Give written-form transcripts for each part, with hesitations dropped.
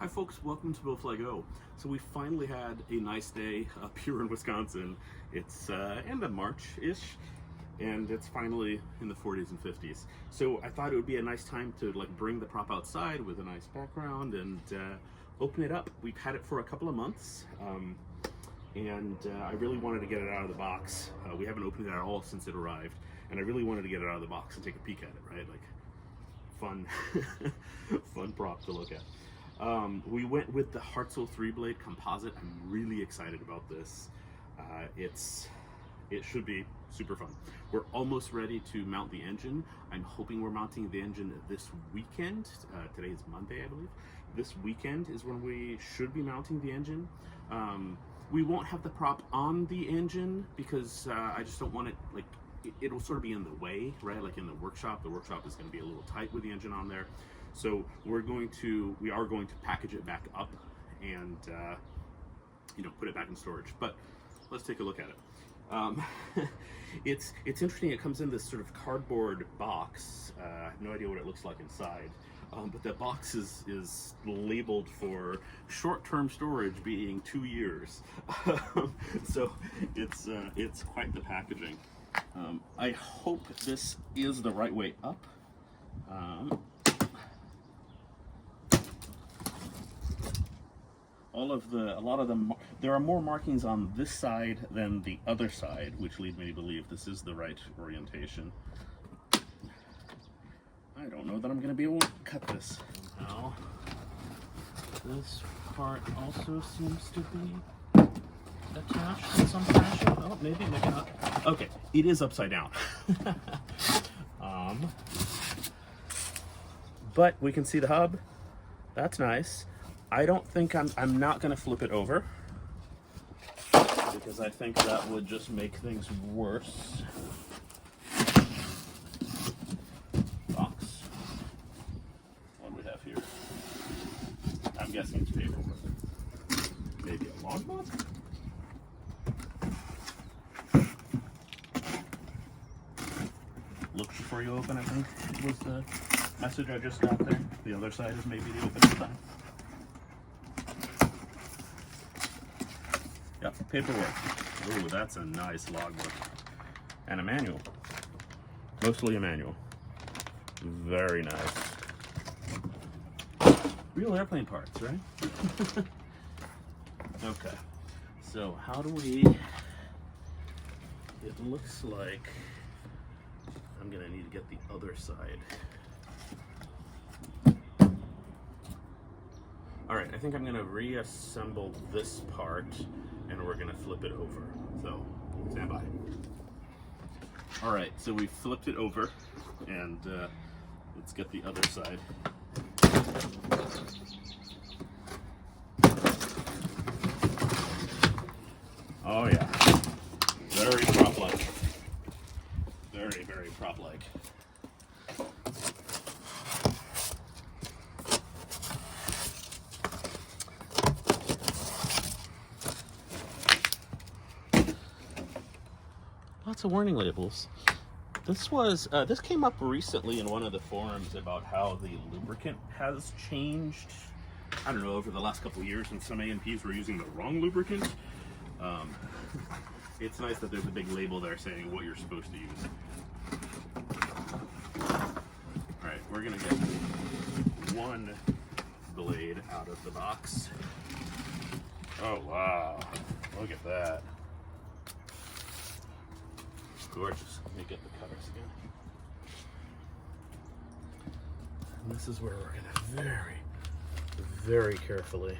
Hi folks, welcome to Bowfly Go. So we finally had a nice day up here in Wisconsin. It's end of March-ish, and it's finally in the 40s and 50s. So I thought it would be a nice time to bring the prop outside with a nice background and open it up. We've had it for a couple of months, and I really wanted to get it out of the box. We haven't opened it at all since it arrived, and I really wanted to get it out of the box and take a peek at it, right? Like, fun, fun prop to look at. We went with the Hartzell 3-blade composite. I'm really excited about this. It should be super fun. We're almost ready to mount the engine. I'm hoping we're mounting the engine this weekend. Today is Monday, I believe. This weekend is when we should be mounting the engine. We won't have the prop on the engine because I just don't want it, it'll sort of be in the way, right? Like in the workshop is going to be a little tight with the engine on there. So we are going to package it back up and put it back in storage. But let's take a look at it. It's interesting. It comes in this sort of cardboard box. I have no idea what it looks like inside, but the box is labeled for short-term storage, being 2 years. So it's quite the packaging. I hope this is the right way up. There are more markings on this side than the other side, which lead me to believe this is the right orientation. I don't know that I'm going to be able to cut this. Now, this part also seems to be attached in some fashion. Oh, maybe not. Okay, it is upside down. But we can see the hub. That's nice. I don't think I'm not going to flip it over because I think that would just make things worse. Box. What do we have here? I'm guessing it's paperwork. Maybe a logbook? Look before you open, I think was the message I just got there. The other side is maybe the opening side. Yep, paperwork. Ooh, that's a nice logbook. And a manual. Mostly a manual. Very nice. Real airplane parts, right? Okay. So how do we... It looks like I'm gonna need to get the other side. All right, I think I'm gonna reassemble this part and we're gonna flip it over. So, stand by. All right, so we flipped it over and let's get the other side. Oh yeah, very prop-like. Very, very prop-like. Lots of warning labels. This came up recently in one of the forums about how the lubricant has changed. I don't know, over the last couple of years, and some A&Ps were using the wrong lubricant. It's nice that there's a big label there saying what you're supposed to use. All right, we're gonna get one blade out of the box. Oh wow, look at that. Gorgeous. Let me get the cutters again. And this is where we're gonna very, very carefully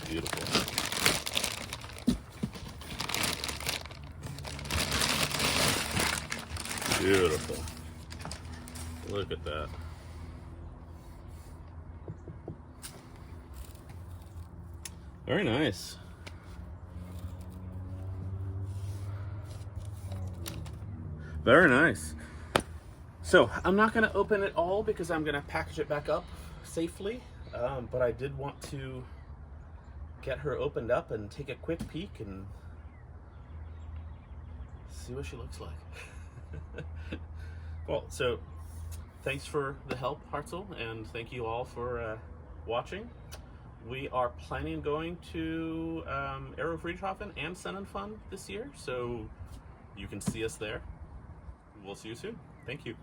beautiful. Beautiful. Look at that. Very nice. Very nice. So I'm not going to open it all because I'm going to package it back up safely. but I did want to get her opened up and take a quick peek and see what she looks like. Well, so thanks for the help, Hartzell, and thank you all for watching. We are planning on going to Aero Friedrichshafen and Sun and Fun this year, so you can see us there. We'll see you soon. Thank you.